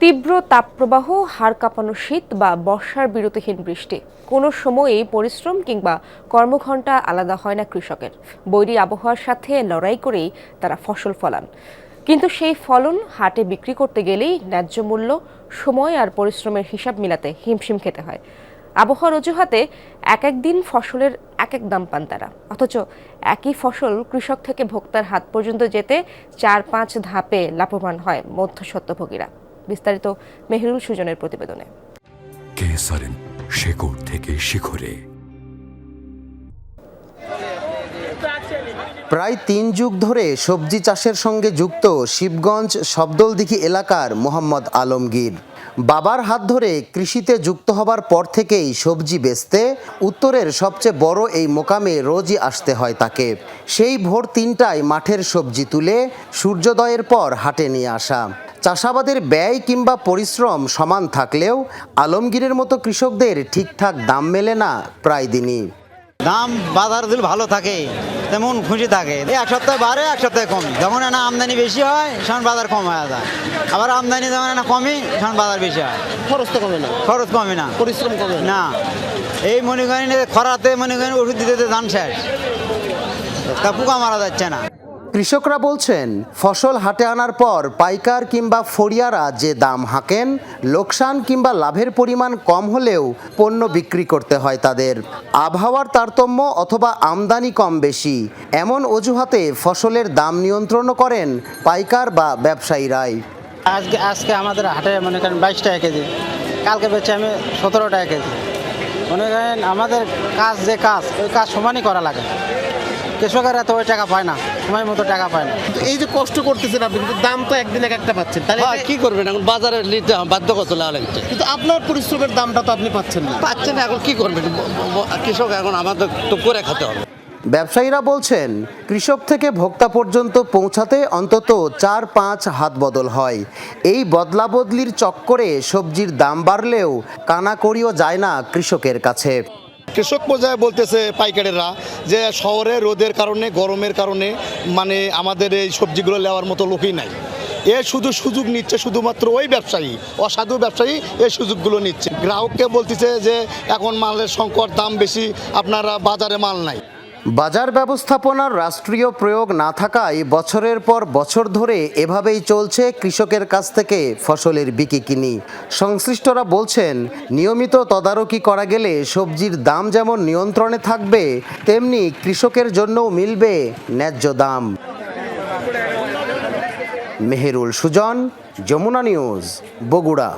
তীব্র তাপপ্রবাহ, হাড় কাঁপানো শীত বা বর্ষার বিরতিহীন বৃষ্টি, কোনো সময়ই পরিশ্রম কিংবা কর্মঘণ্টা আলাদা হয় না কৃষকের। বৈরী আবহাওয়ার সাথে লড়াই করেই তারা ফসল ফলান। কিন্তু সেই ফলন হাটে বিক্রি করতে গেলেই ন্যায্য মূল্য, সময় আর পরিশ্রমের হিসাব মিলাতে হিমশিম খেতে হয়। আবহাওয়ার অজুহাতে এক এক দিন ফসলের এক এক দাম পান তারা, অথচ একই ফসল কৃষক থেকে ভোক্তার হাত পর্যন্ত যেতে ৪-৫ ধাপে লাভবান হয় মধ্যস্বত্বভোগীরা। বিস্তারিত মেহেরুল সুজনের প্রতিবেদনে। কেসারেন শেকড় থেকে শিখরে। প্রায় ৩ যুগ ধরে সবজি চাষের সঙ্গে যুক্ত শিবগঞ্জ শব্দলদিঘি এলাকার মোহাম্মদ আলমগীর। বাবার হাত ধরে কৃষিতে যুক্ত হবার পর থেকেই সবজি বেচতে উত্তরের সবচেয়ে বড় এই মোকামে রোজই আসতে হয় তাকে। সেই ভোর ৩টায় মাঠের সবজি তুলে সূর্যোদয়ের পর হাটে নিয়ে আসা। চাষাবাদের ব্যয় কিংবা পরিশ্রম সমান থাকলেও আলমগীরের মতো কৃষকদের ঠিকঠাক দাম মেলে না প্রায় দিনই। দাম বাজার যদি ভালো থাকে তেমন খুশি থাকে, এক সপ্তাহে বাড়ে এক সপ্তাহে কমে। যখন না আমদানি বেশি হয় তখন বাজার কম হয়ে যায়, আবার আমদানি যখন না কমে তখন বাজার বেশি হয়। খরচ তো কমে না, খরচ কমে না, পরিশ্রম কমে না। এই মনে করেন খরাতে মনে করেন ওষুধ দিতে ধান শেষ, তা পোকা মারা যাচ্ছে না। কৃষকরা বলছেন, ফসল হাটে আনার পর পাইকার কিংবা ফড়িয়ারা যে দাম হাঁকেন, লোকসান কিংবা লাভের পরিমাণ কম হলেও পণ্য বিক্রি করতে হয় তাদের। আবহাওয়ার তারতম্য অথবা আমদানি কম বেশি এমন অজুহাতে ফসলের দাম নিয়ন্ত্রণও করেন পাইকার বা ব্যবসায়ীরাই। আজকে আমাদের হাটে মনে করেন 22 টাকা কেজি, কালকে বেচে আমি 17 টাকা কেজি। মনে করেন আমাদের কাজ যে কাজ, ওই কাজ সমানই করা লাগে। কৃষকেরা তো ওই টাকা পায় না, সময় মতো টাকা পায় না। এই যে কষ্ট করতেছেন আপনি, কিন্তু দাম তো একদিন এক একটা পাচ্ছেন, তাহলে কি করবেন? এখন বাজারে নিতে বাধ্য কত লাগছে, কিন্তু আপনার পরিশ্রমের দামটা তো আপনি পাচ্ছেন না। পাচ্ছেন না, এখন কি করবেন? কৃষক এখন আমাদের তো করে খেতে হবে। ব্যবসায়ীরা বলছেন, কৃষক থেকে ভোক্তা পর্যন্ত পৌঁছাতে অন্তত ৪-৫ হাত বদল হয়। এই বদলা বদলির চক্করে সবজির দাম বাড়লেও কানাকড়িও যায় না কৃষকের কাছে। কৃষক পর্যায়ে বলতেছে পাইকারেরা যে শহরে রোদের কারণে, গরমের কারণে মানে আমাদের এই সবজিগুলো নেওয়ার মতো লোকই নাই। এ শুধু সুযোগ নিচ্ছে শুধুমাত্র ওই ব্যবসায়ী, অসাধু ব্যবসায়ী এই সুযোগগুলো নিচ্ছে। গ্রাহককে বলতেছে যে এখন মালের সংকট, দাম বেশি, আপনারা বাজারে মাল নাই। বাজার ব্যবস্থাপনার রাষ্ট্রীয় প্রয়োগ না থাকায় বছরের পর বছর ধরে এভাবেই চলছে কৃষকের কাছ থেকে ফসলের বিকিকিনি। সংশ্লিষ্টরা বলছেন, নিয়মিত তদারকি করা গেলে সবজির দাম যেমন নিয়ন্ত্রণে থাকবে, তেমনি কৃষকের জন্যও মিলবে ন্যায্য দাম। মেহেরুল সুজন, যমুনা নিউজ, বগুড়া।